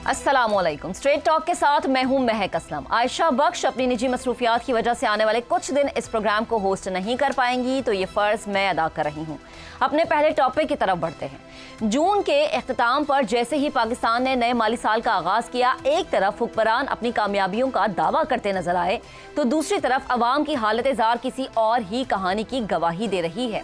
अस्सलाम वालेकुम। Straight talk के साथ मैं हूं महक असलम। आयशा बख्श अपनी निजी मसरूफियात की वजह से आने वाले कुछ दिन इस प्रोग्राम को होस्ट नहीं कर पाएंगी, तो ये फ़र्ज़ मैं अदा कर रही हूं। अपने पहले टॉपिक की तरफ बढ़ते हैं। जून के इख्तिताम पर जैसे ही पाकिस्तान ने नए माली साल का आगाज़ किया, एक तरफ हुक्मरान अपनी कामयाबियों का दावा करते नजर आए, तो दूसरी तरफ अवाम की हालत ज़ार किसी और ही कहानी की गवाही दे रही है।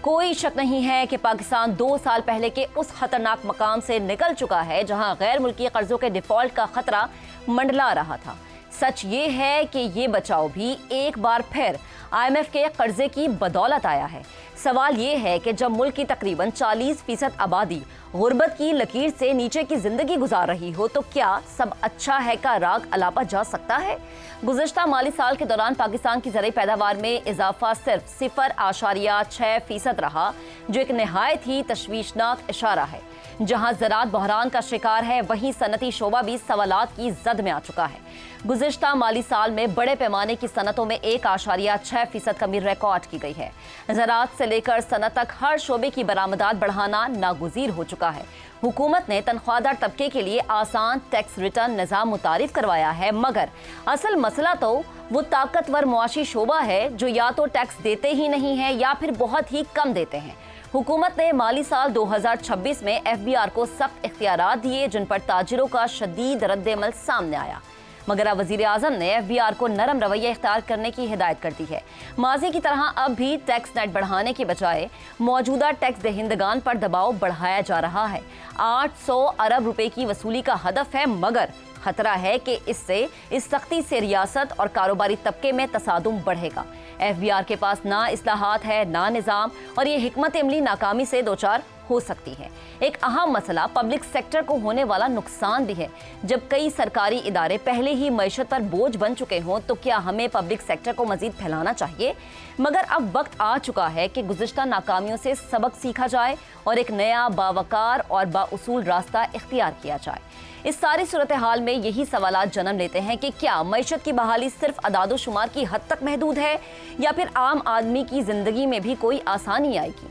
कोई शक नहीं है कि पाकिस्तान 2 साल पहले के उस खतरनाक मकाम से निकल चुका है जहां गैर मुल्की कर्जों के डिफॉल्ट का खतरा मंडला रहा था। सच ये है कि ये बचाव भी एक बार फिर IMF के कर्जे की बदौलत आया है। सवाल ये है कि जब मुल्क की तकरीबन 40% आबादी गुर्बत की लकीर से नीचे की जिंदगी गुजार रही हो, तो क्या सब अच्छा है का राग अलापा जा सकता है? गुज़श्ता माली साल के दौरान पाकिस्तान की ज़राई पैदावार में इजाफा सिर्फ 0.6% रहा, जो एक नहायत ही तशवीशनाक इशारा है। जहां ज़राअत बहरान का शिकार है, वहीं सनती शोबा भी सवालात की जद में आ चुका है। गुज़श्ता माली साल में बड़े पैमाने की सनतों में 1.6% कमी रिकॉर्ड की गई है। ज़राअत से लेकर सनत तक हर शोबे की बरामदात बढ़ाना नागुज़ीर हो चुका है। हुकूमत ने तनख्वाहदार तबके के लिए आसान टैक्स रिटर्न निज़ाम मुतारिफ करवाया है, मगर असल मसला तो वो ताकतवर मुआशी शोबा है जो या तो टैक्स देते ही नहीं है या फिर बहुत ही कम देते हैं। हुकूमत ने माली साल 2026 में FBR को सख्त इख्तियारात दिए, जिन पर ताजिरों का शदीद रद्द-ए-अमल सामने आया, मगर अब वज़ीर आज़म ने FBR को नरम रवैया इख्तियार करने की हिदायत कर दी है। माजी की तरह अब भी टैक्स नेट बढ़ाने के बजाय मौजूदा टैक्स दहिंदगान पर दबाव बढ़ाया जा रहा है। 800 अरब रुपए की वसूली का हदफ है, मगर खतरा है कि इससे इस सख्ती से रियासत और कारोबारी तबके में तसादुम बढ़ेगा। FBR के पास ना इस्लाहात है, ना निज़ाम, और ये हिकमत अमली नाकामी से दो चार हो सकती है। एक अहम मसला पब्लिक सेक्टर को होने वाला नुकसान भी है। जब कई सरकारी इदारे पहले ही मईशत पर बोझ बन चुके हों, तो क्या हमें पब्लिक सेक्टर को मजीद फैलाना चाहिए? मगर अब वक्त आ चुका है कि गुज़श्ता नाकामियों से सबक सीखा जाए और एक नया बावकार और बाउसूल रास्ता इख्तियार किया जाए। इस सारी सूरत हाल में यही सवालात जन्म लेते हैं कि क्या मईशत की बहाली सिर्फ अदादो शुमार की हद तक महदूद है, या फिर आम आदमी की जिंदगी में भी कोई आसानी आएगी?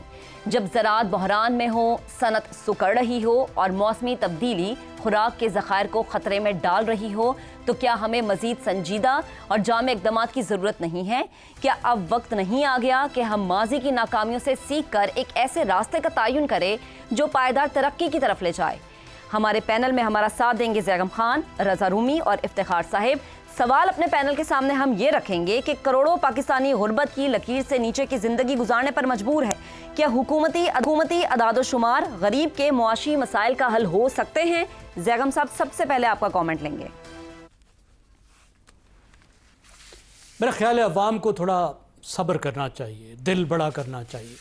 जब ज़राअत बहरान में हो, सनत सुकड़ रही हो और मौसमी तब्दीली खुराक के ज़खायर को ख़तरे में डाल रही हो, तो क्या हमें मज़ीद संजीदा और जामे इक़दामात की ज़रूरत नहीं है? क्या अब वक्त नहीं आ गया कि हम माजी की नाकामियों से सीख कर एक ऐसे रास्ते का तयन करें जो पायदार तरक्की की तरफ ले जाए? हमारे पैनल में हमारा साथ देंगे ज़ैगम खान, रज़ा रूमी और इफ्तिखार साहिब। सवाल अपने पैनल के सामने हम ये रखेंगे कि करोड़ों पाकिस्तानी गुर्बत की लकीर से नीचे की ज़िंदगी गुजारने पर मजबूर है। क्या हुकूमती अदादोशुमार गरीब के मुआशी मसाइल का हल हो सकते हैं? ज़ैगम साहब, सबसे पहले आपका कमेंट लेंगे। मेरा ख्याल है अवाम को थोड़ा सब्र करना चाहिए, दिल बड़ा करना चाहिए।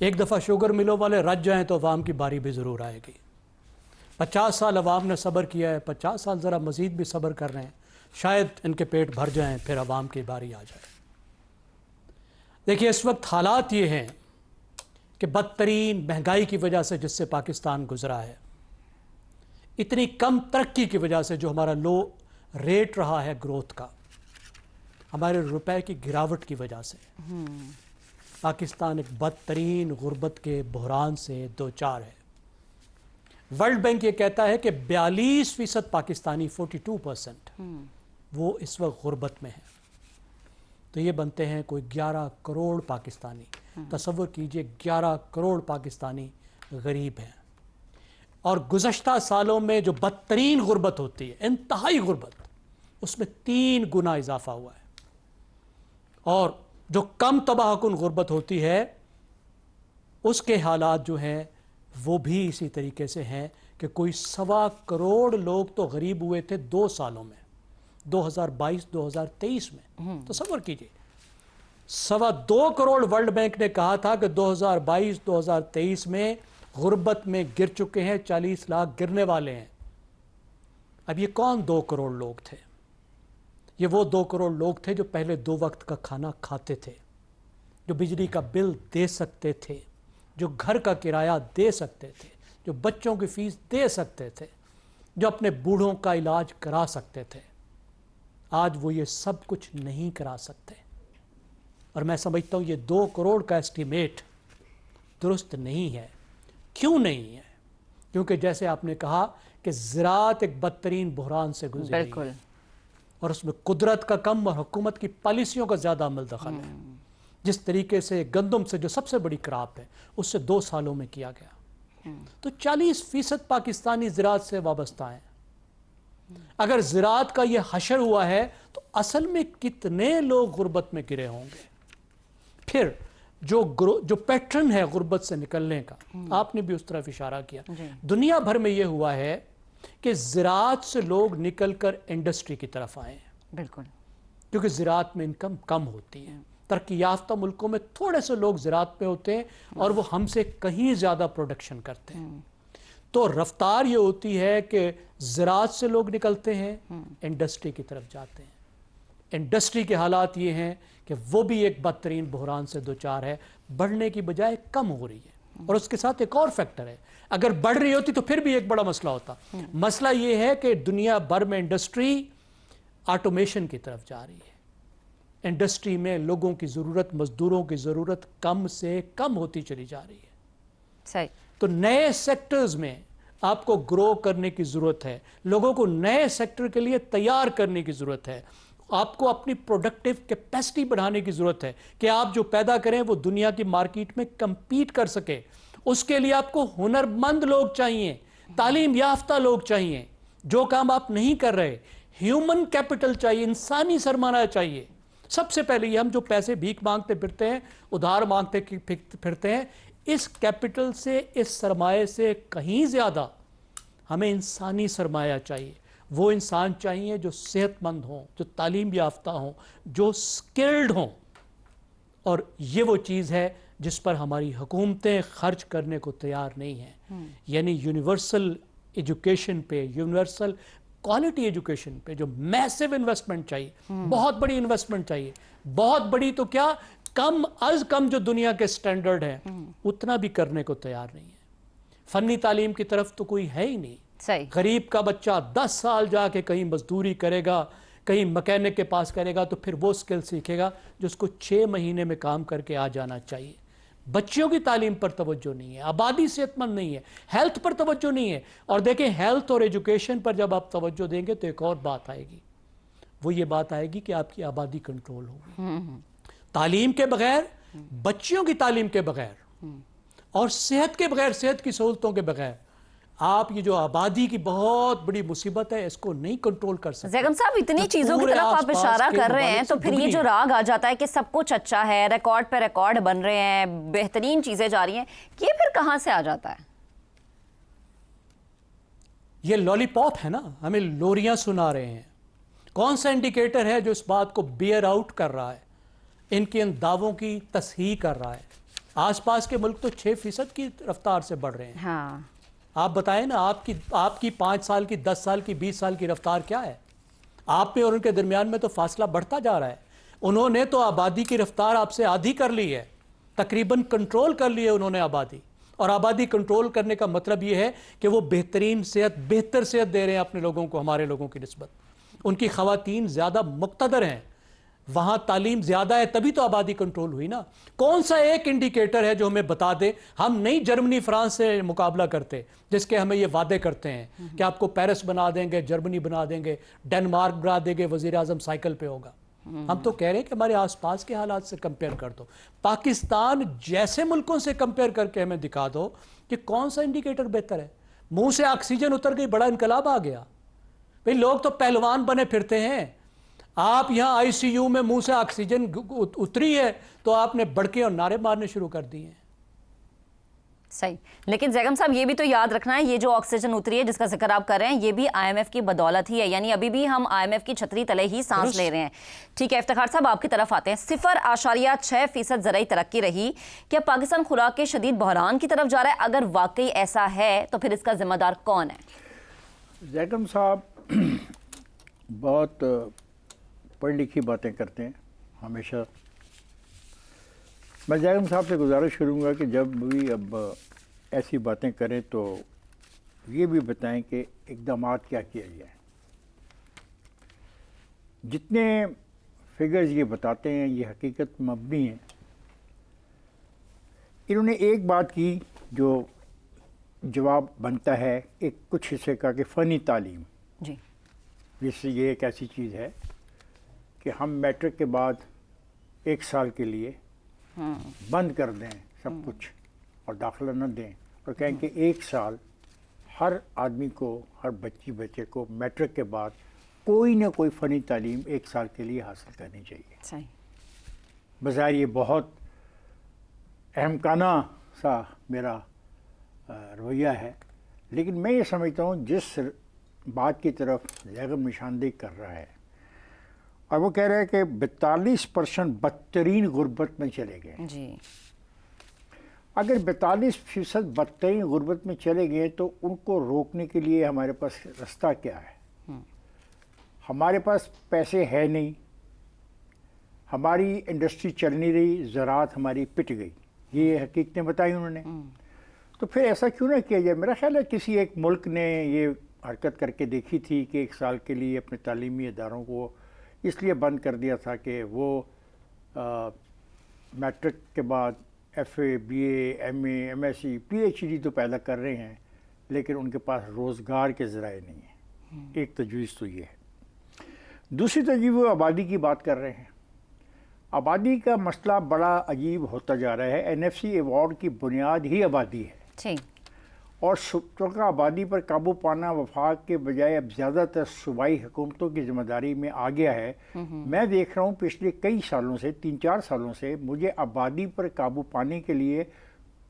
एक दफ़ा शुगर मिलों वाले रज जाएँ तो अवाम की बारी भी ज़रूर आएगी। 50 साल अवाम ने सब्र किया है, 50 साल ज़रा मज़ीद भी सब्र कर रहे हैं, शायद इनके पेट भर जाएं, फिर अवाम की बारी आ जाए। देखिए, इस वक्त हालात ये हैं कि बदतरीन महंगाई की वजह से जिससे पाकिस्तान गुजरा है, इतनी कम तरक्की की वजह से जो हमारा लो रेट रहा है ग्रोथ का, हमारे रुपए की गिरावट की वजह से पाकिस्तान एक बदतरीन गुर्बत के बहरान से दो चार है। वर्ल्ड बैंक ये कहता है कि 42% पाकिस्तानी 42% वो इस वक्त गुर्बत में है। तो ये बनते हैं कोई 11 करोड़ पाकिस्तानी। तसव्वुर कीजिए, 11 करोड़ पाकिस्तानी गरीब हैं। और गुज़श्ता सालों में जो बदतरीन गुर्बत होती है, इंतहाई गुर्बत, उसमें 3 गुना इजाफा हुआ है। और जो कम तबाहकुन गुर्बत होती है, उसके हालात जो हैं वो भी इसी तरीके से हैं कि कोई 1.25 करोड़ लोग तो गरीब हुए थे 2 सालों में, 2022-2023 में। तो सब्र कीजिए, 2.25 करोड़ वर्ल्ड बैंक ने कहा था कि 2022-2023 में गुर्बत में गिर चुके हैं, 40 लाख गिरने वाले हैं। अब ये कौन 2 करोड़ लोग थे? ये वो 2 करोड़ लोग थे जो पहले 2 वक्त का खाना खाते थे, जो बिजली का बिल दे सकते थे, जो घर का किराया दे सकते थे, जो बच्चों की फीस दे सकते थे, जो अपने बूढ़ों का इलाज करा सकते थे। आज वो ये सब कुछ नहीं करा सकते। और मैं समझता हूँ ये 2 करोड़ का एस्टीमेट दुरुस्त नहीं है। क्यों नहीं है? کیونکہ جیسے آپ نے کہا کہ زراعت ایک بدترین بحران سے گزر رہی بالکل ہے اور اس میں قدرت کا کم اور حکومت کی پالیسیوں کا زیادہ عمل دخل ہے. جس طریقے سے گندم سے جو سب سے بڑی کراپ ہے اس سے 2 سالوں میں کیا گیا تو 40% پاکستانی زراعت سے وابستہ ہیں. اگر زراعت کا یہ حشر ہوا ہے تو اصل میں کتنے لوگ غربت میں گرے ہوں گے. پھر جو پیٹرن ہے غربت سے نکلنے کا آپ نے بھی اس طرف اشارہ کیا. دنیا بھر میں یہ ہوا ہے کہ زراعت سے لوگ نکل کر انڈسٹری کی طرف آئے ہیں. بالکل کیونکہ زراعت میں انکم کم ہوتی ہے. ترقی یافتہ ملکوں میں تھوڑے سے لوگ زراعت پہ ہوتے ہیں اور وہ ہم سے کہیں زیادہ پروڈکشن کرتے ہیں. تو رفتار یہ ہوتی ہے کہ زراعت سے لوگ نکلتے ہیں انڈسٹری کی طرف جاتے ہیں. انڈسٹری کے حالات یہ ہیں کہ وہ بھی ایک بدترین بحران سے دوچار ہے. بڑھنے کی بجائے کم ہو رہی ہے. اور اس کے ساتھ ایک اور فیکٹر ہے, اگر بڑھ رہی ہوتی تو پھر بھی ایک بڑا مسئلہ ہوتا. مسئلہ یہ ہے کہ دنیا بھر میں انڈسٹری آٹومیشن کی طرف جا رہی ہے. انڈسٹری میں لوگوں کی ضرورت, مزدوروں کی ضرورت کم سے کم ہوتی چلی جا رہی ہے. صحیح. تو نئے سیکٹرز میں آپ کو گرو کرنے کی ضرورت ہے. لوگوں کو نئے سیکٹر کے لیے تیار کرنے کی ضرورت ہے. آپ کو اپنی پروڈکٹیو کیپیسٹی بڑھانے کی ضرورت ہے کہ آپ جو پیدا کریں وہ دنیا کی مارکیٹ میں کمپیٹ کر سکے. اس کے لیے آپ کو ہنرمند لوگ چاہیے, تعلیم یافتہ لوگ چاہیے. جو کام آپ نہیں کر رہے, ہیومن کیپٹل چاہیے, انسانی سرمایہ چاہیے. سب سے پہلے یہ ہم جو پیسے بھیک مانگتے پھرتے ہیں, ادھار مانگتے پھرتے ہیں, اس کیپٹل سے, اس سرمایہ سے کہیں زیادہ ہمیں انسانی سرمایہ چاہیے. وہ انسان چاہیے جو صحت مند ہوں, جو تعلیم یافتہ ہوں, جو سکلڈ ہوں. اور یہ وہ چیز ہے جس پر ہماری حکومتیں خرچ کرنے کو تیار نہیں ہیں. یعنی یونیورسل ایجوکیشن پہ, یونیورسل کوالٹی ایجوکیشن پہ جو میسو انویسٹمنٹ چاہیے, بہت بڑی انویسٹمنٹ چاہیے. بہت بڑی تو کیا, کم از کم جو دنیا کے سٹینڈرڈ ہیں اتنا بھی کرنے کو تیار نہیں ہے. فنی تعلیم کی طرف تو کوئی ہے ہی نہیں. صحیح. غریب کا بچہ 10 سال جا کے کہیں مزدوری کرے گا, کہیں مکینک کے پاس کرے گا, تو پھر وہ سکل سیکھے گا جو اس کو 6 مہینے میں کام کر کے آ جانا چاہیے. بچیوں کی تعلیم پر توجہ نہیں ہے, آبادی صحت مند نہیں ہے, ہیلتھ پر توجہ نہیں ہے. اور دیکھیں ہیلتھ اور ایجوکیشن پر جب آپ توجہ دیں گے تو ایک اور بات آئے گی. وہ یہ بات آئے گی کہ آپ کی آبادی کنٹرول ہوگی. تعلیم کے بغیر, بچیوں کی تعلیم کے بغیر اور صحت کے بغیر, صحت کی سہولتوں کے بغیر آپ یہ جو آبادی کی بہت بڑی مصیبت ہے اس کو نہیں کنٹرول کر سکتے. زیگم صاحب اتنی چیزوں کی طرف آپ اشارہ کر رہے ہیں تو پھر یہ جو راگ آ جاتا ہے کہ سب کچھ اچھا ہے, ریکارڈ پہ ریکارڈ بن رہے ہیں, بہترین چیزیں جا رہی ہیں, یہ پھر کہاں سے آ جاتا ہے؟ یہ لالی پاپ ہے نا, ہمیں لوریاں سنا رہے ہیں. کون سا انڈیکیٹر ہے جو اس بات کو بیئر آؤٹ کر رہا ہے, ان کے ان دعووں کی تصحیح کر رہا ہے؟ آس پاس کے ملک تو 6% کی رفتار سے بڑھ رہے ہیں. ہاں آپ بتائیں نا, آپ کی 5 سال کی, 10 سال کی, 20 سال کی رفتار کیا ہے؟ آپ میں اور ان کے درمیان میں تو فاصلہ بڑھتا جا رہا ہے. انہوں نے تو آبادی کی رفتار آپ سے آدھی کر لی ہے, تقریباً کنٹرول کر لی ہے انہوں نے آبادی. اور آبادی کنٹرول کرنے کا مطلب یہ ہے کہ وہ بہترین صحت, بہتر صحت دے رہے ہیں اپنے لوگوں کو ہمارے لوگوں کی نسبت. ان کی خواتین زیادہ مقتدر ہیں, وہاں تعلیم زیادہ ہے, تبھی تو آبادی کنٹرول ہوئی نا. کون سا ایک انڈیکیٹر ہے جو ہمیں بتا دے؟ ہم نہیں جرمنی فرانس سے مقابلہ کرتے جس کے ہمیں یہ وعدے کرتے ہیں کہ آپ کو پیرس بنا دیں گے, جرمنی بنا دیں گے, ڈنمارک بنا دیں گے, وزیر اعظم سائیکل پہ ہوگا. ہم تو کہہ رہے ہیں کہ ہمارے آس پاس کے حالات سے کمپیئر کر دو, پاکستان جیسے ملکوں سے کمپیئر کر کے ہمیں دکھا دو کہ کون سا انڈیکیٹر بہتر ہے. منہ سے آکسیجن اتر گئی, بڑا انقلاب آ گیا. بھئی لوگ تو پہلوان بنے پھرتے ہیں. آپ یہاں آئی سی یو میں منہ سے آکسیجن اتری ہے تو آپ نے بڑکے اور نعرے مارنے شروع کر دیے ہیں. صحیح. لیکن زیگم صاحب یہ بھی تو یاد رکھنا ہے, یہ جو آکسیجن اتری ہے جس کا ذکر آپ کر رہے ہیں, یہ بھی آئی ایم ایف کی بدولت ہی ہے. یعنی ابھی بھی ہم آئی ایم ایف کی چھتری تلے ہی سانس لے رہے ہیں. ٹھیک ہے افتخار صاحب, آپ کی طرف آتے ہیں. 0.6% زرعی ترقی رہی. کیا پاکستان خوراک کے شدید بحران کی طرف جا رہا ہے؟ اگر واقعی ایسا ہے تو پھر اس کا ذمہ دار کون ہے؟ زیگم صاحب بہت پڑھی لکھی باتیں کرتے ہیں ہمیشہ. میں زیگم صاحب سے گزارش کروں گا کہ جب بھی اب ایسی باتیں کریں تو یہ بھی بتائیں کہ اقدامات کیا کیا جائے. جتنے فگرز یہ بتاتے ہیں یہ حقیقت مبنی ہیں. انہوں نے ایک بات کی جو जवाब बनता है एक कुछ हिस्से का कि फ़नी तालीम, जी जिससे ये एक ऐसी चीज़ है कि हम मैट्रिक के बाद 1 साल के लिए बंद कर दें सब कुछ और दाखिला न दें और कहें कि 1 साल हर आदमी को, हर बच्चे को मैट्रिक के बाद कोई ना कोई फ़नी तालीम 1 साल के लिए हासिल करनी चाहिए। सही। बज़ाहिर ये बहुत अहमकाना सा मेरा रवैया है, लेकिन मैं ये समझता हूँ जिस बात की तरफ ज़ैग़ब निशानदेही कर रहा है और वो कह रहा है कि 42% बदतरीन गुर्बत में चले गए। जी। अगर 42% बदतरीन गुर्बत में चले गए तो उनको रोकने के लिए हमारे पास रास्ता क्या है? हमारे पास पैसे है नहीं, हमारी इंडस्ट्री चल नहीं रही, ज़राअत हमारी पिट गई, ये हकीकतें बताई उन्होंने। तो फिर ऐसा क्यों ना किया जाए? मेरा ख्याल है किसी एक मुल्क ने ये हरकत करके देखी थी कि 1 साल के लिए अपने तालीमी इदारों को इसलिए बंद कर दिया था कि वो मैट्रिक के बाद FA, BA, MA, MSc, PhD तो पैदा कर रहे हैं, लेकिन उनके पास रोज़गार के ज़राए नहीं हैं। एक तजवीज़ तो ये है। दूसरी तजवीज़ वो आबादी की बात कर रहे हैं। आबादी का मसला बड़ा अजीब होता जा रहा है। NFC अवार्ड की बुनियाद ही आबादी है, ठीक। और चूँकि आबादी पर काबू पाना वफाक के बजाय अब ज़्यादातर सूबाई हुकूमतों की ज़िम्मेदारी में आ गया है। मैं देख रहा हूँ पिछले कई सालों से, 3-4 सालों से, मुझे आबादी पर काबू पाने के लिए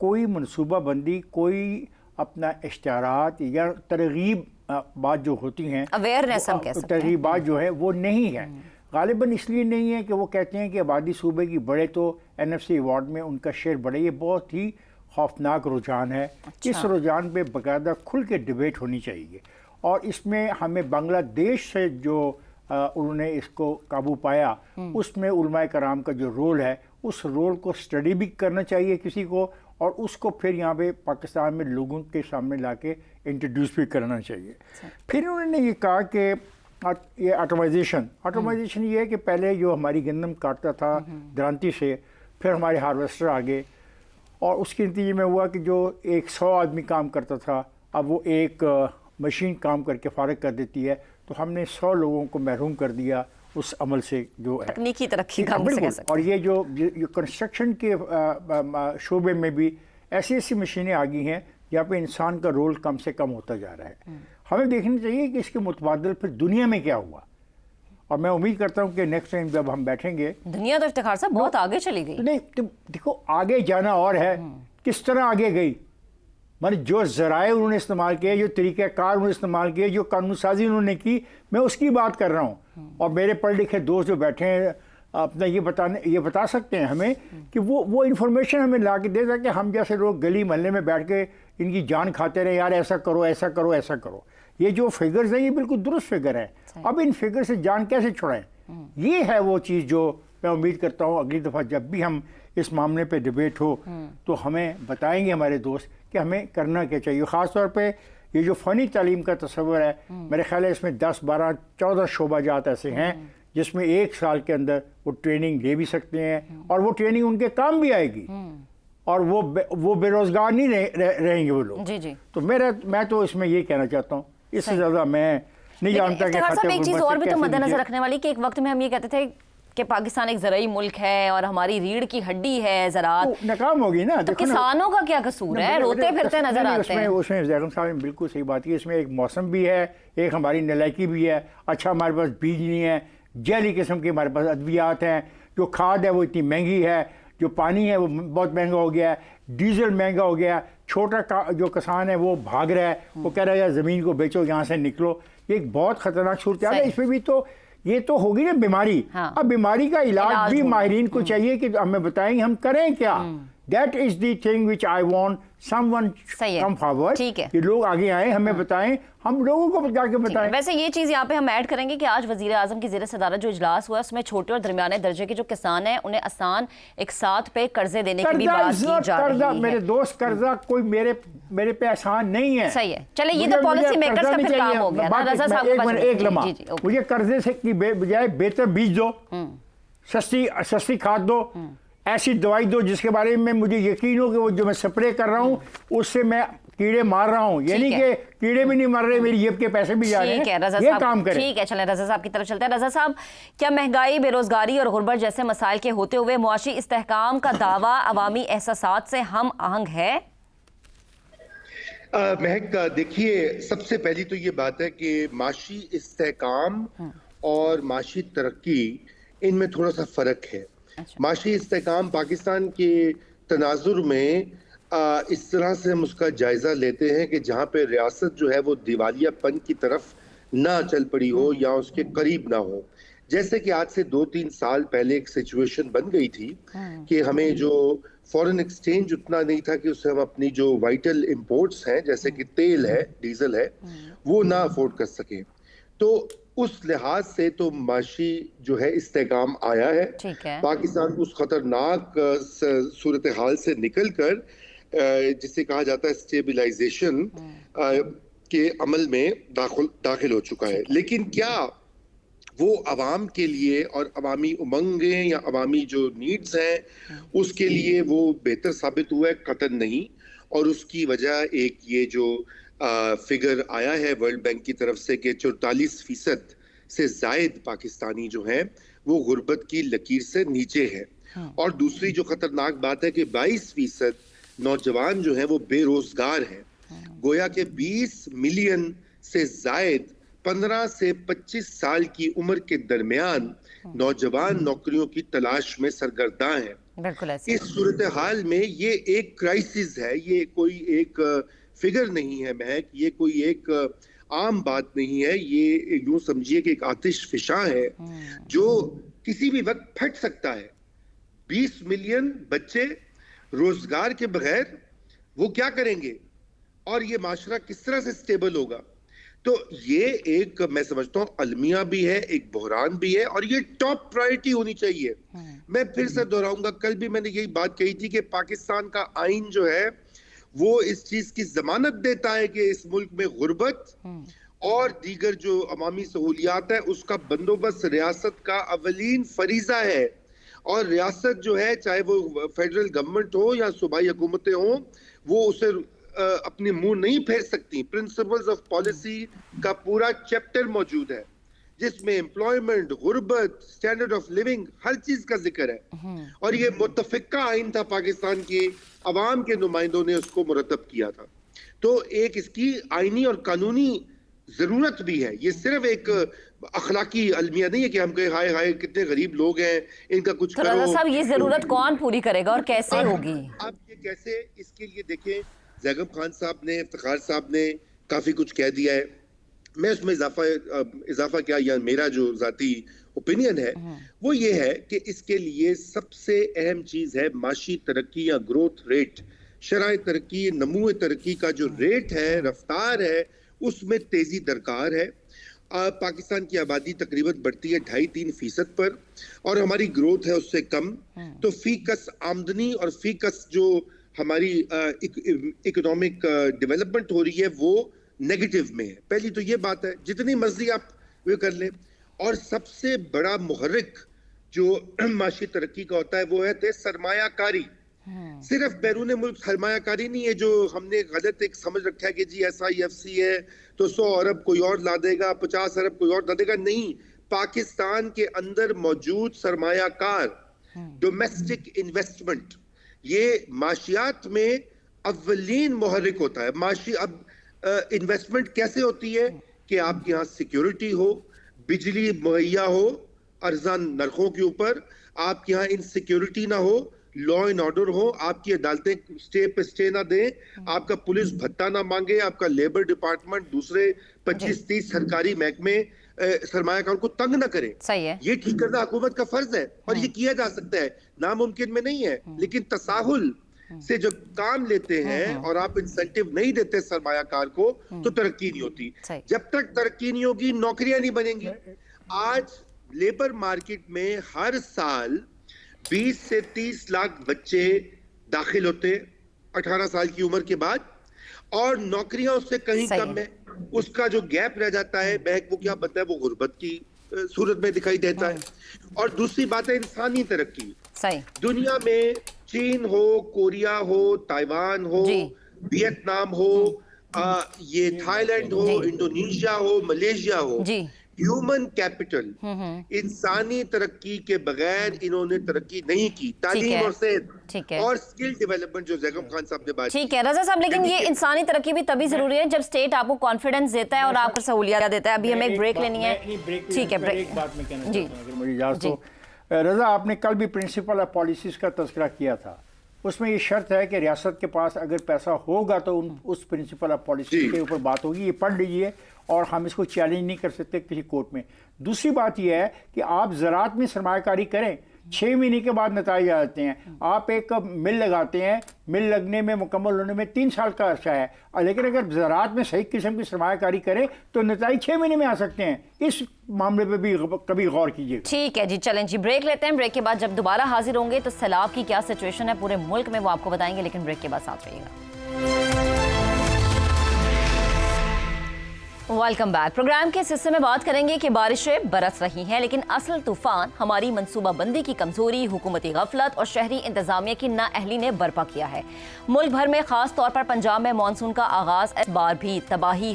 कोई मनसूबा बंदी, कोई अपना इश्तिहारात या तरगीब बात जो होती हैं, अवेयरनेस हम कह सकते हैं, तरगीबात जो है वो नहीं है। गालिबन इसलिए नहीं है कि वो कहते हैं कि आबादी सूबे की बढ़े तो NFC अवार्ड में उनका शेयर बढ़े। ये बहुत ही खौफनाक रुझान है। अच्छा। इस रुझान पे बाकायदा खुल के डिबेट होनी चाहिए और इसमें हमें बांग्लादेश से जो उन्होंने इसको काबू पाया, उसमें उलमाए कराम का जो रोल है, उस रोल को स्टडी भी करना चाहिए किसी को, और उसको फिर यहाँ पे पाकिस्तान में लोगों के सामने लाके इंट्रोड्यूस भी करना चाहिए। फिर उन्होंने ये कहा कि ये ऑटोमाइजेशन ये है कि पहले जो हमारी गंदम काटता था दरांती से, फिर हमारे हार्वेस्टर आ गए और उसके नतीजे में हुआ कि जो 100 आदमी काम करता था, अब वो एक मशीन काम करके फारग कर देती है। तो हमने 100 लोगों को महरूम कर दिया उस अमल से जो है तकनीकी तरक्की का हम बिल्कुल। कह सकते और ये जो कंस्ट्रक्शन के शोबे में भी ऐसी ऐसी मशीनें आ गई हैं जहाँ पे इंसान का रोल कम से कम होता जा रहा है। हमें देखना चाहिए कि इसके मुतबादिल फिर दुनिया में क्या हुआ, और मैं उम्मीद करता हूँ कि नेक्स्ट टाइम जब हम बैठेंगे, दुनिया तो इफ्तिखार साहब बहुत आगे चली गई। नहीं तो देखो आगे जाना और है, किस तरह आगे गई, माने जो ज़राए उन्होंने इस्तेमाल किए, जो तरीक़ाकार उन्होंने इस्तेमाल किए, जो कानून साजी उन्होंने की, मैं उसकी बात कर रहा हूँ। और मेरे पढ़े लिखे दोस्त जो बैठे हैं अपना ये बता सकते हैं हमें कि वो इन्फॉर्मेशन हमें ला के दे ताकि हम जैसे लोग गली महल्ले में बैठ के इनकी जान खाते रहे, यार ऐसा करो ऐसा करो ऐसा करो। ये जो फिगर्स हैं ये बिल्कुल दुरुस्त फिगर हैं। अब इन फिगर से जान कैसे छुड़ाएं, ये है वो चीज़ जो मैं उम्मीद करता हूँ अगली दफ़ा जब भी हम इस मामले पे डिबेट हो तो हमें बताएंगे हमारे दोस्त कि हमें करना क्या चाहिए। ख़ास तौर पे ये जो फ़नी तालीम का तस्वर है, मेरे ख्याल है इसमें 10, 12, 14 शोबाजात ऐसे हैं जिसमें 1 साल के अंदर वो ट्रेनिंग ले भी सकते हैं और वो ट्रेनिंग उनके काम भी आएगी और वो बेरोज़गार नहीं रहेंगे वो लोग। जी जी। तो मैं तो इसमें ये कहना चाहता हूँ, इससे ज़्यादा मैं नहीं जानता कि साहब एक चीज़ और भी तो मद्देनजर रखने वाली कि एक वक्त में हम ये कहते थे कि पाकिस्तान एक ज़राई मुल्क है और हमारी रीढ़ की हड्डी है ज़राअत, नाकाम होगी ना। तो किसानों का क्या कसूर है, रोते फिरते नजर आते हैं। उसमें ज़ैग़ब साहब ने बिल्कुल सही बात की। इसमें एक मौसम भी है, एक हमारी नलायकी भी है। अच्छा हमारे पास बीज नहीं है, जैली किस्म के हमारे पास अद्वियात हैं, जो खाद है वो इतनी महंगी है, जो पानी है वो बहुत महंगा हो गया है, डीजल महंगा हो गया है, छोटा जो किसान है वो भाग रहा है, वो कह रहा है यार ज़मीन को बेचो, यहाँ से निकलो। ये एक बहुत ख़तरनाक सूरत है। इसमें भी तो ये तो होगी ना बीमारी। हाँ। अब बीमारी का इलाज भी माहिरीन को चाहिए कि हमें बताएंगे हम करें क्या। That is the thing which I want someone come forward, कि लोग आगे आए, हमें बताएं, हम लोगों को जाके बताएं। वैसे ये चीज़ यहाँ पे हम ऐड करेंगे कि आज वज़ीर आज़म की ज़ेर सदारत जो इजलास हुआ उसमें छोटे और दरमियाने दर्जे के जो किसान हैं उन्हें आसान एक साथ पे कर्जे देने की भी बात की जा रही है। मेरे दोस्त कर्जा कोई मेरे पे आसान नहीं है। सही है, चले ये तो पॉलिसी मेकर्स का फिर काम हो गया ना। रज़ा साहब एक लम्हा, मुझे कर्जे से की बजाय बेहतर बीज दो, सस्ती खाद दो, ऐसी दवाई दो जिसके बारे में मुझे यकीन हो कि वो जो मैं स्प्रे कर रहा हूँ उससे मैं कीड़े मार रहा हूँ, ये नहीं कि कीड़े भी नहीं मर रहे, मेरी जेब के पैसे भी जा रहे ठीक है रजा हैं, ये साहब, काम करें। ठीक है, चलें रजा साहब की तरफ चलते हैं। रजा साहब, क्या महंगाई, बेरोजगारी और गुर्बत जैसे मसाइल के होते हुए मुआशी इस्तेहकाम का दावा अवामी एहसासात से हम आहंग है? महक, देखिए, सबसे पहली तो ये बात है कि माशी इस्तेहकाम और माशी तरक्की, इनमें थोड़ा सा फर्क है। माशी इस्तेहकाम पाकिस्तान के तनाजुर में इस तरह से हम उसका जायजा लेते हैं कि जहाँ पे रियासत जो है वो दिवालियापन की तरफ ना चल पड़ी हो या उसके करीब ना हो। जैसे कि आज से 2-3 साल पहले एक सिचुएशन बन गई थी कि हमें जो फॉरेन एक्सचेंज उतना नहीं था कि उससे हम अपनी जो वाइटल इंपोर्ट्स हैं, जैसे कि तेल है, डीजल है, वो ना अफोर्ड कर सके। तो उस लिहाज से तो माशी जो है इस्तेहकाम आया है। पाकिस्तान उस खतरनाक सूरत हाल से निकल कर जिसे कहा जाता है स्टेबलाइजेशन के अमल में दाखिल हो चुका है। लेकिन क्या वो अवाम के लिए और अवामी उमंगें या अवामी जो नीड्स हैं उसके लिए वो बेहतर साबित हुआ है? कतई नहीं। और उसकी वजह एक ये जो फिगर आया है वर्ल्ड बैंक की तरफ से कि 44% से जायद पाकिस्तानी जो हैं वो गुर्बत की लकीर से नीचे है। और दूसरी जो खतरनाक बात है कि 22% नौजवान जो हैं वो बेरोजगार हैं। गोया के 20 मिलियन से जायद 15 से 25 साल की उम्र के दरमियान नौजवान नौकरियों की तलाश में सरगर्दा हैं। बिल्कुल ऐसे। इस सूरत हाल में ये एक क्राइसिस है, ये कोई एक फिगर नहीं है महक, ये कोई एक आम बात नहीं है, ये यूं समझिए कि एक आतिश फिशा है जो किसी भी वक्त फट सकता है। 20 मिलियन बच्चे रोजगार के बगैर वो क्या करेंगे और ये माशरा किस तरह से स्टेबल होगा? तो ये एक मैं समझता हूँ अलमिया भी है, एक बहरान भी है और ये टॉप प्रायोरिटी होनी चाहिए। मैं फिर से दोहराऊंगा, कल भी मैंने यही बात कही थी कि पाकिस्तान का आइन जो है वो इस चीज की जमानत देता है कि इस मुल्क में गुर्बत और दीगर जो अवामी सहूलियात है उसका बंदोबस्त रियासत का अवलीन फरीजा है। और रियासत जो है, चाहे वो फेडरल गवर्नमेंट हो या सूबाई हुकूमतें हों, वो उसे अपने मुंह नहीं फेर सकती। प्रिंसिपल्स ऑफ पॉलिसी का पूरा चैप्टर मौजूद है जिसमें एम्प्लॉयमेंट, गुर्बत, स्टैंडर्ड ऑफ लिविंग, हर चीज का जिक्र है। और ये मुत्तफिका आइन था, पाकिस्तान की अवाम के नुमाइंदों ने उसको मुरतब किया था। तो एक इसकी आइनी और कानूनी जरूरत भी है। ये सिर्फ एक अखलाकी अलमिया नहीं है कि हम कहे हाय हाय कितने गरीब लोग हैं, इनका कुछ तो रजा साहब, ये जरूरत कौन पूरी करेगा और कैसे होगी? अब ये कैसे, इसके लिए देखें, जैगब खान साहब ने, इफ्तिखार साहब ने काफी कुछ कह दिया है। मैं उसमें इजाफा क्या, या मेरा जो जाती ओपिनियन है वो ये है कि इसके लिए सबसे अहम चीज है माशी तरक्की या ग्रोथ रेट। शराय तरक्की, नमूए तरक्की का जो रेट है, रफ्तार है, उसमें तेजी दरकार है। पाकिस्तान की आबादी तकरीबन बढ़ती है 2.5-3% पर और हमारी ग्रोथ है उससे कम। तो फीकस आमदनी और फीकस जो हमारी इकोनॉमिक डेवलपमेंट हो रही है वो नेगेटिव में है। पहली तो ये बात है, जितनी मर्जी आप वो कर लें। और सबसे बड़ा मुहर्रिक जो माशी तरक्की का होता है वो है सरमायाकारी। सिर्फ बैरून मुल्क सरमायाकारी नहीं है जो हमने गलत एक समझ रखा है कि जी SIFC है तो 100 अरब कोई और ला देगा, 50 अरब कोई और ला देगा। नहीं, पाकिस्तान के अंदर मौजूद सरमायाकार, डोमेस्टिक इन्वेस्टमेंट, ये माशियात में अव्वलीन मुहर्रिक होता है। माशी अब इन्वेस्टमेंट कैसे होती है कि आपके यहाँ सिक्योरिटी हो, बिजली मुहैया हो अरजान नरखों के ऊपर, आपके यहाँ इनसिक्योरिटी ना हो, लॉ एंड ऑर्डर हो, आपकी अदालतें स्टे पे स्टे ना दें, आपका पुलिस भत्ता ना मांगे, आपका लेबर डिपार्टमेंट दूसरे 25-30 सरकारी महकमे सरमायाकार को तंग ना करे। सही है, ये ठीक करना हुकूमत का फर्ज है और ये किया जा सकता है। नामुमकिन में नहीं है, लेकिन तसाहुल से जब काम लेते हैं और आप इंसेंटिव नहीं देते सरमायाकार को तो तरक्की नहीं होती। जब तक तरक्की नहीं होगी नौकरियां नहीं बनेंगी। आज लेबर मार्केट में हर साल 20 से 30 लाख बच्चे दाखिल होते 18 साल की उम्र के बाद और नौकरियां उससे कहीं कम है। उसका जो गैप रह जाता है बैंक वो क्या बनता है, वो गुर्बत की सूरत में दिखाई देता है। और दूसरी बात है इंसानी तरक्की। दुनिया में चीन हो, कोरिया हो, ताइवान हो, वियतनाम हो, ये थाईलैंड हो, इंडोनेशिया हो, मलेशिया हो, जी ह्यूमन कैपिटल, इंसानी तरक्की के बगैर इन्होंने तरक्की नहीं की। तालीम है, और सेहत ठीक है। और स्किल डेवलपमेंट जो जैकब खान साहब ने बात की। ठीक है रजा साहब, लेकिन ये इंसानी तरक्की भी तभी जरूरी है जब स्टेट आपको कॉन्फिडेंस देता है और आपको सहूलियत देता है। अभी हमें एक ब्रेक लेनी है। ठीक है, ब्रेक। एक बात मैं कहना जी चाहता हूं, अगर मुझे इजाज़त हो। रजा, आपने कल भी प्रिंसिपल ऑफ पॉलिसीज़ का तज़किरा किया था, उसमें ये शर्त है कि रियासत के पास अगर पैसा होगा तो उस प्रिंसिपल ऑफ पॉलिसी के ऊपर बात होगी। ये पढ़ लीजिए, और हम इसको चैलेंज नहीं कर सकते किसी कोर्ट में। दूसरी बात यह है कि आप ज़राअत में सरमायाकारी करें, 6 महीने के बाद नताइज आ जाते हैं। आप एक मिल लगाते हैं, मिल लगने में मुकम्मल होने में 3 साल का अर्सा है, लेकिन अगर ज़राअत में सही किस्म की सरमायाकारी करें तो नताइज 6 महीने में आ सकते हैं। इस मामले पे भी कभी गौर कीजिए। ठीक है जी, चलें जी, ब्रेक लेते हैं। ब्रेक के बाद जब दोबारा हाजिर होंगे तो सैलाब की क्या सिचुएशन है पूरे मुल्क में वो आपको बताएंगे, लेकिन ब्रेक के बाद साथ रहिएगा। Welcome back. प्रोग्राम के इस हिस्से में बात करेंगे कि बारिशें बरस रही हैं, लेकिन असल तूफान हमारी मनसूबाबंदी की कमजोरी, हुकूमती गफलत और शहरी इंतजामिया की नाअहली ने बर्पा किया है। मुल्क भर में खास तौर पर पंजाब में मानसून का आगाज इस बार भी तबाही,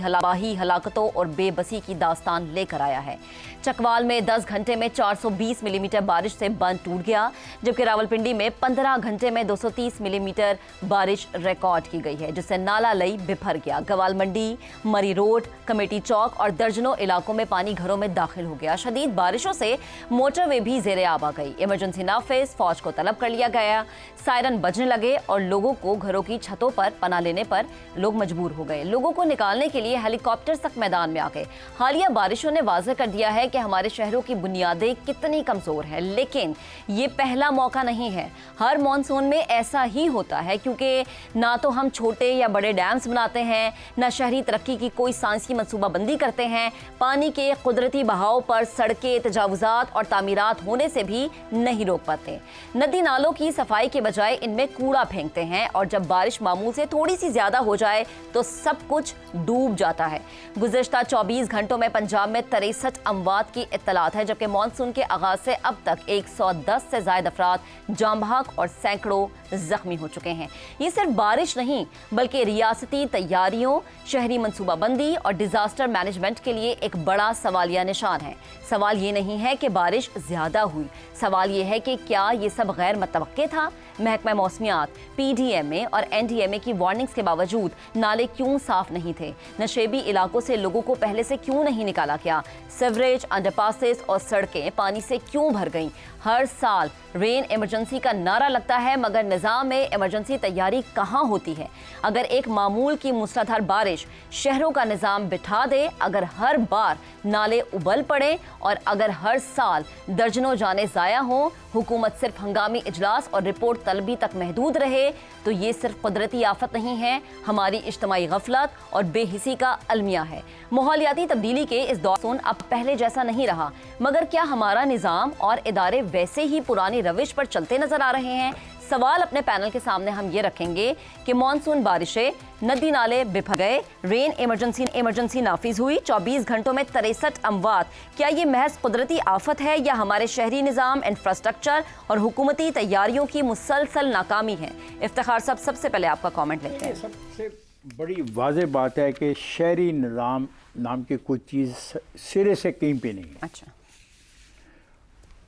हलाकतों और बेबसी की दास्तान लेकर आया है। चकवाल में 10 घंटे में 420 मिलीमीटर बारिश से बंद टूट गया, जबकि रावलपिंडी में 15 घंटे में 230 मिलीमीटर बारिश रिकॉर्ड की गई है, जिससे नाला लई बिफर गया। गवाल मंडी, मरी रोड, कमेटी चौक और दर्जनों इलाकों में पानी घरों में दाखिल हो गया। शदीद बारिशों से मोटरवे भी ज़ेरे आब आ गई। इमरजेंसी नाफिज, फौज को तलब कर लिया गया, सायरन बजने लगे और लोगों को घरों की छतों पर पनाह लेने पर लोग मजबूर हो गए। लोगों को निकालने के लिए हेलीकॉप्टर तक मैदान में आ गए। हालिया बारिशों ने वाज़ेह कर दिया है कि हमारे शहरों की बुनियादें कितनी कमज़ोर हैं, लेकिन ये पहला मौका नहीं है। हर मॉनसून में ऐसा ही होता है, क्योंकि ना तो हम छोटे या बड़े डैम्स बनाते हैं, ना शहरी तरक्की की कोई साइंसी मनसूबाबंदी करते हैं। पानी के कुदरती बहाव पर सड़कें, तजावुजात और तामीरात होने से भी नहीं रोक पाते। नदी नालों की सफाई के बजाय इनमें कूड़ा फेंकते हैं, और जब बारिश मामूल से थोड़ी सी ज्यादा हो जाए तो सब कुछ डूब जाता है। गुज़िश्ता 24 घंटों में पंजाब में 63 अमवात की इत्तलात है, जबकि मानसून के आगाज से अब तक 110 से ज्यादा अफराद जाम बहक और सैकड़ों जख्मी हो चुके हैं। ये सिर्फ बारिश नहीं, बल्कि रियासती तैयारियों, शहरी मनसूबाबंदी और डिजास्टर मैनेजमेंट के लिए एक बड़ा सवालिया निशान है। सवाल ये नहीं है कि बारिश ज्यादा हुई, सवाल ये है कि क्या ये सब गैर मुतवक्के था। महकमा मौसमियात, PDMA और NDMA की वार्निंग्स के बावजूद नाले क्यों साफ नहीं थे? नशेबी इलाकों से लोगों को पहले से क्यों नहीं निकाला गया? सीवरेज, अंडरपासेस और सड़कें पानी से क्यों भर गईं? हर साल रेन इमरजेंसी का नारा लगता है, मगर निज़ाम में इमरजेंसी तैयारी कहाँ होती है? अगर एक मामूल की मूसलाधार बारिश शहरों का निज़ाम बिठा दे, अगर हर बार नाले उबल पड़े और अगर हर साल दर्जनों जाने ज़ाया हों, हुकूमत सिर्फ हंगामी इजलास और रिपोर्ट तलबी तक महदूद रहे, तो ये सिर्फ कुदरती आफत नहीं है, हमारी इज्तमाई गफलत और बेहिसी का अलमिया है। माहौलियाती तब्दीली के इस दौर अब पहले जैसा नहीं रहा, मगर क्या हमारा निज़ाम और इदारे वैसे ही पुरानी रविश पर चलते नजर आ रहे हैं? सवाल अपने पैनल के सामने हम ये रखेंगे कि मॉनसून बारिशें, नदी नाले बिफर गए, रेन इमरजेंसी नाफिज हुई, 24 घंटों में 63 अमवात, क्या ये महज कुदरती आफत है या हमारे शहरी निज़ाम, इंफ्रास्ट्रक्चर और हुकूमती तैयारियों की मुसलसल नाकामी है? इफ्तिखार साहब, सबसे पहले आपका कमेंट लेते हैं। सबसे बड़ी वाज़ेह बात है कि शहरी निज़ाम नाम की कोई चीज़ सिरे से कहीं पे नहीं है। अच्छा,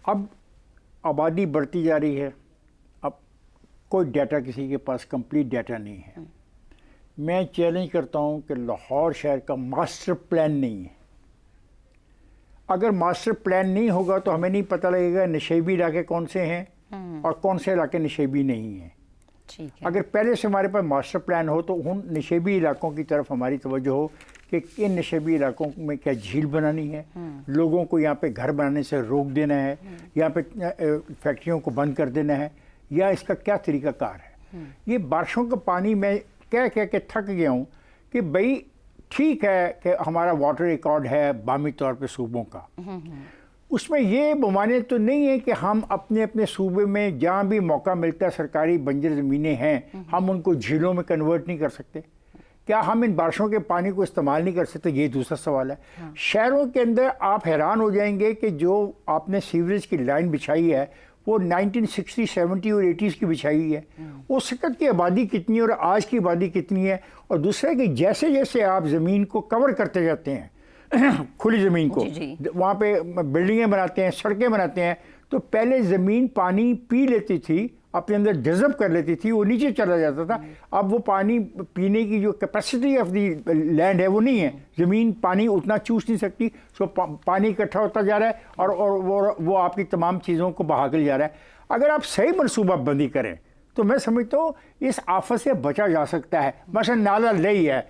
अब आबादी बढ़ती जा रही है, अब कोई डाटा किसी के पास कंप्लीट डाटा नहीं है। मैं चैलेंज करता हूं कि लाहौर शहर का मास्टर प्लान नहीं है। अगर मास्टर प्लान नहीं होगा तो हमें नहीं पता लगेगा नशेबी इलाके कौन से हैं और कौन से इलाके नशेबी नहीं हैं। ठीक है। अगर पहले से हमारे पास मास्टर प्लान हो तो उन नशेबी इलाकों की तरफ हमारी तवज्जो हो कि इन नशेबी इलाकों में क्या झील बनानी है, लोगों को यहाँ पे घर बनाने से रोक देना है, यहाँ पे फैक्ट्रियों को बंद कर देना है, या इसका क्या तरीक़ाकार है। ये बारिशों का पानी मैं कह के थक गया हूँ कि भाई ठीक है कि हमारा वाटर रिकॉर्ड है बामी तौर पे सूबों का, उसमें ये ममानियत तो नहीं है कि हम अपने अपने सूबे में जहाँ भी मौका मिलता है, सरकारी बंजर ज़मीनें हैं, हम उनको झीलों में कन्वर्ट नहीं कर सकते? क्या हम इन बारिशों के पानी को इस्तेमाल नहीं कर सकते? ये दूसरा सवाल है। शहरों के अंदर आप हैरान हो जाएंगे कि जो आपने सीवरेज की लाइन बिछाई है वो 1960, 70 और 80s की बिछाई हुई है। उस वक्त की आबादी कितनी है और आज की आबादी कितनी है। और दूसरा कि जैसे जैसे आप ज़मीन को कवर करते जाते हैं खुली ज़मीन को, वहाँ पे बिल्डिंगें बनाते हैं, सड़कें बनाते हैं, तो पहले ज़मीन पानी पी लेती थी, अपने अंदर जज़ब कर लेती थी, वो नीचे चला जाता था। अब वो पानी पीने की जो कैपेसिटी ऑफ द लैंड है वो नहीं है, ज़मीन पानी उतना चूस नहीं सकती, सो पानी इकट्ठा होता जा रहा है और वो आपकी तमाम चीज़ों को बहा कर जा रहा है। अगर आप सही मनसूबाबंदी करें तो मैं समझता हूँ इस आफत से बचा जा सकता है। मसलन नाला लई है,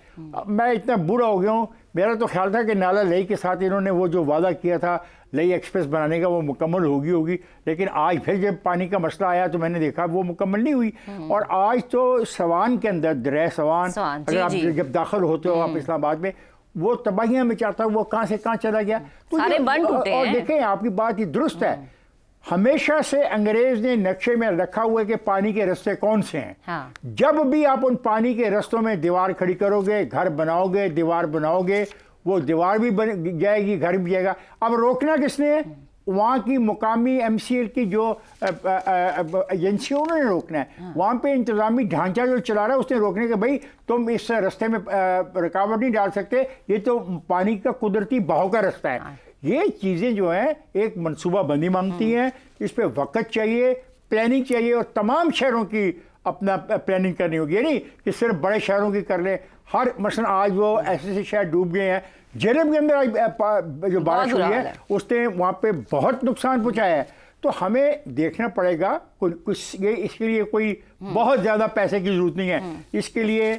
मैं इतना बूढ़ा हो गया हूँ, मेरा तो ख्याल था कि नाला लई के साथ इन्होंने वो जो वादा किया था लई एक्सप्रेस बनाने का वो मुकम्मल होगी, लेकिन आज फिर जब पानी का मसला आया तो मैंने देखा वो मुकम्मल नहीं हुई। और आज तो सवान के अंदर दरिया सवान अगर आप जब दाखिल होते हो आप इस्लामाबाद में, वो तबाहियाँ में चाहता वो कहाँ से कहाँ चला गया। तो सारे बंद टूटे हैं। और देखें आपकी बात ही दुरुस्त है, हमेशा से अंग्रेज ने नक्शे में रखा हुआ है कि पानी के रास्ते कौन से हैं। हाँ। जब भी आप उन पानी के रास्तों में दीवार खड़ी करोगे, घर बनाओगे, दीवार बनाओगे, वो दीवार भी बन जाएगी, घर भी जाएगा। अब रोकना किसने है? वहाँ की मुकामी MCL की जो एजेंसियों ने रोकना है। वहाँ पे इंतज़ामी ढांचा जो चला रहा है उसने रोकने के, भाई तुम इस रास्ते में रुकावट नहीं डाल सकते, ये तो पानी का कुदरती बहाव का रास्ता है। ये चीज़ें जो हैं एक मनसूबा बंदी मांगती हैं, इस पे वक्त चाहिए, प्लानिंग चाहिए, और तमाम शहरों की अपना प्लानिंग करनी होगी। ये नहीं कि सिर्फ बड़े शहरों की कर ले। हर मसलन आज वो ऐसे शहर डूब गए हैं, जेलम के अंदर जो बारिश हुई है उसने वहाँ पे बहुत नुकसान पहुँचाया है। तो हमें देखना पड़ेगा कुछ ये, इसके लिए कोई बहुत ज़्यादा पैसे की ज़रूरत नहीं है, इसके लिए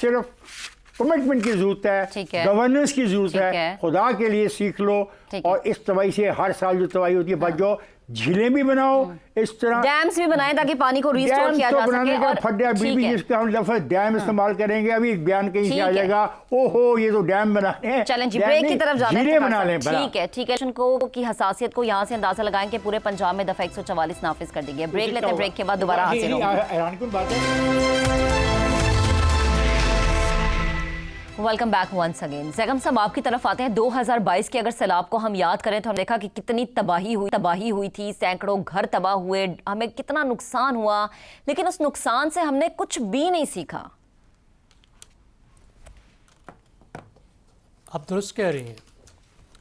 सिर्फ कमिटमेंट की जरूरत है, गवर्नेंस की जरूरत है। खुदा के लिए सीख लो और इस तबाही से हर साल जो तबाही होती है बच जाओ। झीलें भी बनाओ, इस तरह डैम्स भी बनाएं ताकि पानी को रिस्टोर किया जा सके। और फड्डा बीबी जिसका हम लफ्ज़ डैम इस्तेमाल करेंगे, अभी एक बयान कहीं से आ जाएगा, ओहो ये तो डैम बनाने हैं। चलें जी, ब्रेक की तरफ जाते हैं। झीलें बना लें। ठीक है को की हसासियत को यहाँ से अंदाजा लगाएं कि पूरे पंजाब में दफा 144 नाफिज कर दी गई। ब्रेक लेते हैं, ब्रेक के बाद दोबारा हाजिर होंगे। Welcome back once again. Zaigham साहब आपकी तरफ आते हैं। 2022 के अगर सैलाब को हम याद करें तो हम देखा कि कितनी तबाही हुई थी, सैकड़ों घर तबाह हुए, हमें कितना नुकसान हुआ, लेकिन उस नुकसान से हमने कुछ भी नहीं सीखा। आप दुरुस्त कह रही हैं,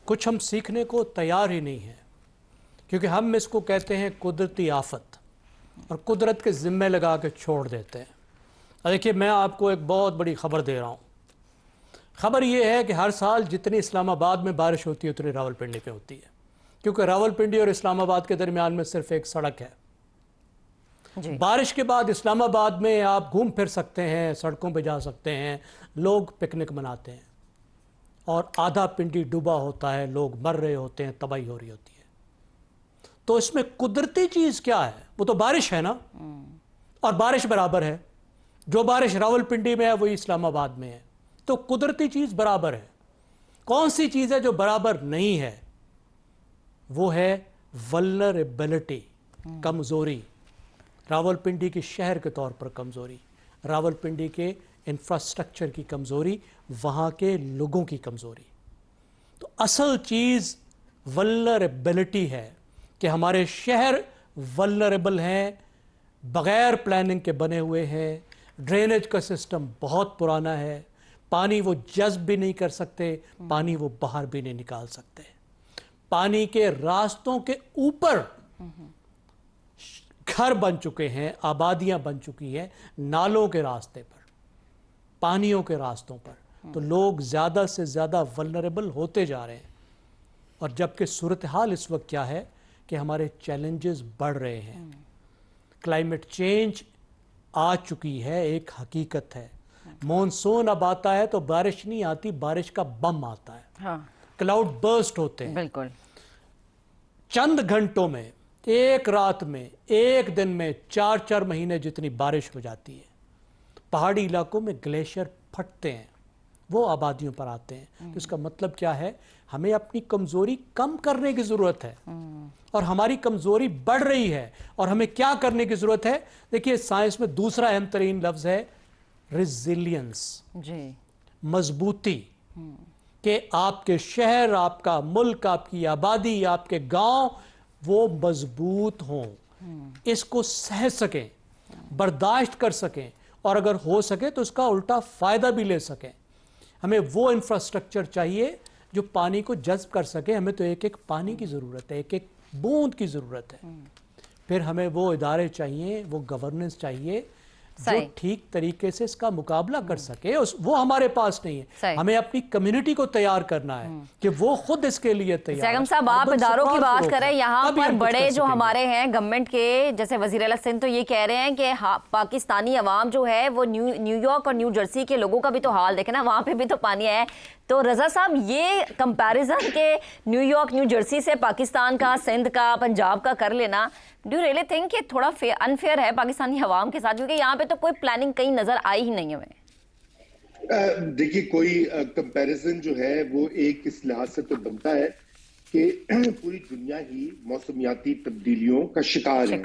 कुछ हम सीखने को तैयार ही नहीं हैं, क्योंकि हम इसको कहते हैं कुदरती आफत और कुदरत के ज़िम्मे लगा के छोड़ देते हैं। देखिए, मैं आपको एक बहुत बड़ी खबर दे रहा हूँ। खबर ये है कि हर साल जितनी इस्लामाबाद में बारिश होती है उतनी रावलपिंडी पे होती है, क्योंकि रावलपिंडी और इस्लामाबाद के दरमियान में सिर्फ एक सड़क है जी। बारिश के बाद इस्लामाबाद में आप घूम फिर सकते हैं, सड़कों पे जा सकते हैं, लोग पिकनिक मनाते हैं, और आधा पिंडी डूबा होता है, लोग मर रहे होते हैं, तबाही हो रही होती है। तो इसमें कुदरती चीज़ क्या है? वो तो बारिश है ना, और बारिश बराबर है। जो बारिश रावलपिंडी में है वही इस्लामाबाद में है, तो कुदरती चीज़ बराबर है। कौन सी चीज़ है जो बराबर नहीं है? वो है वल्नरेबिलिटी, कमज़ोरी। रावलपिंडी की शहर के तौर पर कमज़ोरी, रावलपिंडी के इंफ्रास्ट्रक्चर की कमज़ोरी, वहाँ के लोगों की कमज़ोरी। तो असल चीज़ वल्नरेबिलिटी है कि हमारे शहर वल्नरेबल हैं, बग़ैर प्लानिंग के बने हुए हैं, ड्रेनेज का सिस्टम बहुत पुराना है, पानी वो जज़्ब भी नहीं कर सकते, पानी वो बाहर भी नहीं निकाल सकते। पानी के रास्तों के ऊपर घर बन चुके हैं, आबादियां बन चुकी हैं, नालों के रास्ते पर, पानियों के रास्तों पर। तो लोग ज़्यादा से ज़्यादा वल्नरेबल होते जा रहे हैं। और जबकि सूरत हाल इस वक्त क्या है कि हमारे चैलेंजेस बढ़ रहे हैं। क्लाइमेट चेंज आ चुकी है, एक हकीकत है। मॉनसून अब आता है तो बारिश नहीं आती, बारिश का बम आता है। हाँ। क्लाउड बर्स्ट होते हैं। बिल्कुल। चंद घंटों में, एक रात में, एक दिन में 4-4 महीने जितनी बारिश हो जाती है। पहाड़ी इलाकों में ग्लेशियर फटते हैं, वो आबादियों पर आते हैं। तो इसका मतलब क्या है? हमें अपनी कमज़ोरी कम करने की ज़रूरत है, और हमारी कमज़ोरी बढ़ रही है। और हमें क्या करने की ज़रूरत है? देखिए, साइंस में दूसरा अहम तरीन लफ्ज़ है रेजिलियंस जी, मजबूती। कि आपके शहर, आपका मुल्क, आपकी आबादी, आपके गांव वो मजबूत हों, इसको सह सकें, बर्दाश्त कर सकें और अगर हो सके तो उसका उल्टा फ़ायदा भी ले सकें। हमें वो इंफ्रास्ट्रक्चर चाहिए जो पानी को जज़्ब कर सके। हमें तो एक एक पानी की ज़रूरत है, एक एक बूंद की ज़रूरत है। फिर हमें वो इदारे चाहिए, वो गवर्नेंस चाहिए जो सही। ठीक तरीके से इसका मुकाबला कर सके। वो हमारे पास नहीं है। सही। हमें अपनी कम्युनिटी को तैयार करना है कि वो खुद इसके लिए तैयार सैगम है। साहब, आप अर्बन इदारों की सरकार बात को करें, रोकना, यहाँ तभी पर हम कुछ बड़े कर जो सकेंगे। हमारे हैं गवर्नमेंट के, जैसे वजीर आला सिंध तो ये कह रहे हैं कि पाकिस्तानी अवाम जो है वो न्यूयॉर्क और न्यू जर्सी के लोगों का भी तो हाल देखे ना, वहाँ पे भी तो पानी है। तो रजा साहब, ये कंपैरिजन के न्यूयॉर्क न्यू जर्सी से पाकिस्तान का, सिंध का, पंजाब का कर लेना, डू रियली थिंक कि थोड़ा अनफेयर है पाकिस्तानी अवाम के साथ, क्योंकि यहाँ पे तो कोई प्लानिंग कहीं नजर आई ही नहीं हमें। देखिए, कोई कंपैरिजन जो है वो एक इस लिहाज से तो बनता है कि पूरी दुनिया ही मौसमियाती तब्दीलियों का शिकार है।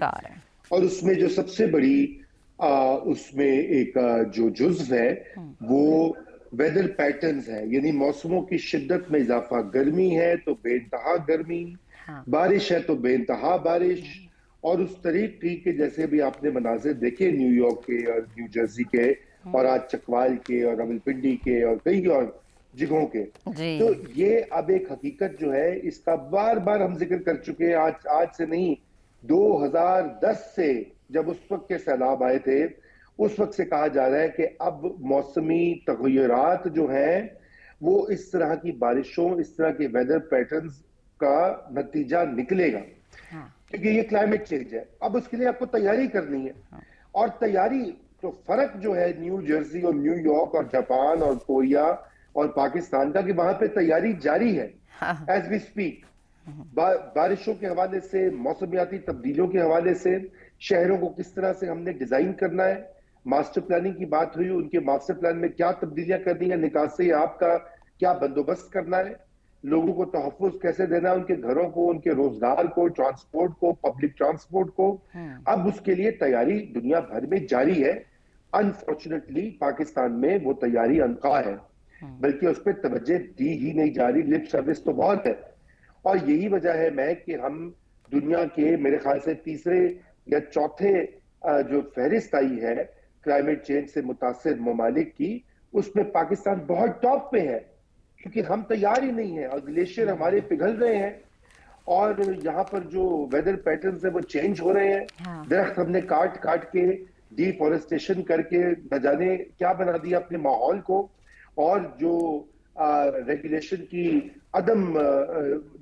और उसमें जो सबसे बड़ी उसमें एक जो जुज्व है वो वेदर पैटर्न्स है, यानी मौसमों की शिद्दत में इजाफा। गर्मी है तो बेइंतहा गर्मी, बारिश है तो बेइंतहा बारिश। और उस तरीके के जैसे भी आपने मनाजिर देखे न्यूयॉर्क के और न्यू जर्सी के और आज चकवाल के और रावलपिंडी के और कई और जगहों के, तो ये अब एक हकीकत जो है इसका बार बार हम जिक्र कर चुके हैं। आज से नहीं, 2010 से जब उस वक्त के सैलाब आए थे, उस वक्त से कहा जा रहा है कि अब मौसमी तग़य्युरात जो हैं वो इस तरह की बारिशों, इस तरह के वेदर पैटर्न्स का नतीजा निकलेगा। क्योंकि ये क्लाइमेट चेंज है। अब उसके लिए आपको तैयारी करनी है। और तैयारी तो फर्क जो है न्यू जर्सी और न्यूयॉर्क और जापान और कोरिया और पाकिस्तान का, कि वहां पे तैयारी जारी है एज वी स्पीक। बारिशों के हवाले से, मौसमियाती तब्दीलियों के हवाले से, शहरों को किस तरह से हमने डिजाइन करना है। मास्टर प्लानिंग की बात हुई, उनके मास्टर प्लान में क्या तब्दीलियां करनी है, निकासी आपका क्या बंदोबस्त करना है, लोगों को तहफ़्फ़ुज़ कैसे देना है, उनके घरों को, उनके रोजगार को, ट्रांसपोर्ट को, पब्लिक ट्रांसपोर्ट को। अब उसके लिए तैयारी दुनिया भर में जारी है। अनफॉर्चुनेटली पाकिस्तान में वो तैयारी अनका है, बल्कि उस पर तवज्जो दी ही नहीं जा रही। लिप सर्विस तो बहुत है। और यही वजह है मैं कि हम दुनिया के मेरे ख्याल से तीसरे या चौथे जो फहरिस्त आई है क्लाइमेट चेंज से मुतासिर ममालिक की, उसमें पाकिस्तान बहुत टॉप पे है, क्योंकि हम तैयार ही नहीं है और ग्लेशियर हमारे पिघल रहे हैं और यहाँ पर जो वेदर पैटर्न्स है वो चेंज हो रहे हैं। दरख्त हमने काट काट के, डिफॉरेस्टेशन करके न जाने क्या बना दिया अपने माहौल को। और जो रेगुलेशन की अदम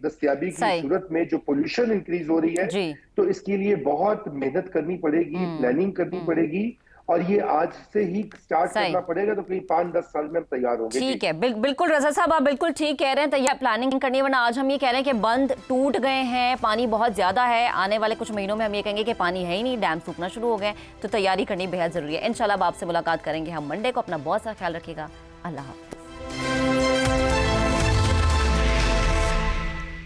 दस्तयाबी की सूरत में जो पोल्यूशन इंक्रीज हो रही है, तो इसके लिए बहुत मेहनत करनी पड़ेगी, प्लानिंग करनी पड़ेगी। और ये आज से ही स्टार्ट करना पड़ेगा, तो कहीं 5-10 साल में हम तैयार होंगे। ठीक है, बिल्कुल रजा साहब, आप बिल्कुल ठीक कह रहे हैं, तैयार प्लानिंग करनी है। वरना आज हम ये कह रहे हैं कि बंद टूट गए हैं, पानी बहुत ज्यादा है, आने वाले कुछ महीनों में हम ये कहेंगे कि पानी है ही नहीं, डैम सूखना शुरू हो गए, तो तैयारी करनी बेहद जरूरी है। इंशाल्लाह आपसे मुलाकात करेंगे हम मंडे को। अपना बहुत सारा ख्याल रखिएगा। अल्लाह हाफ़िज़।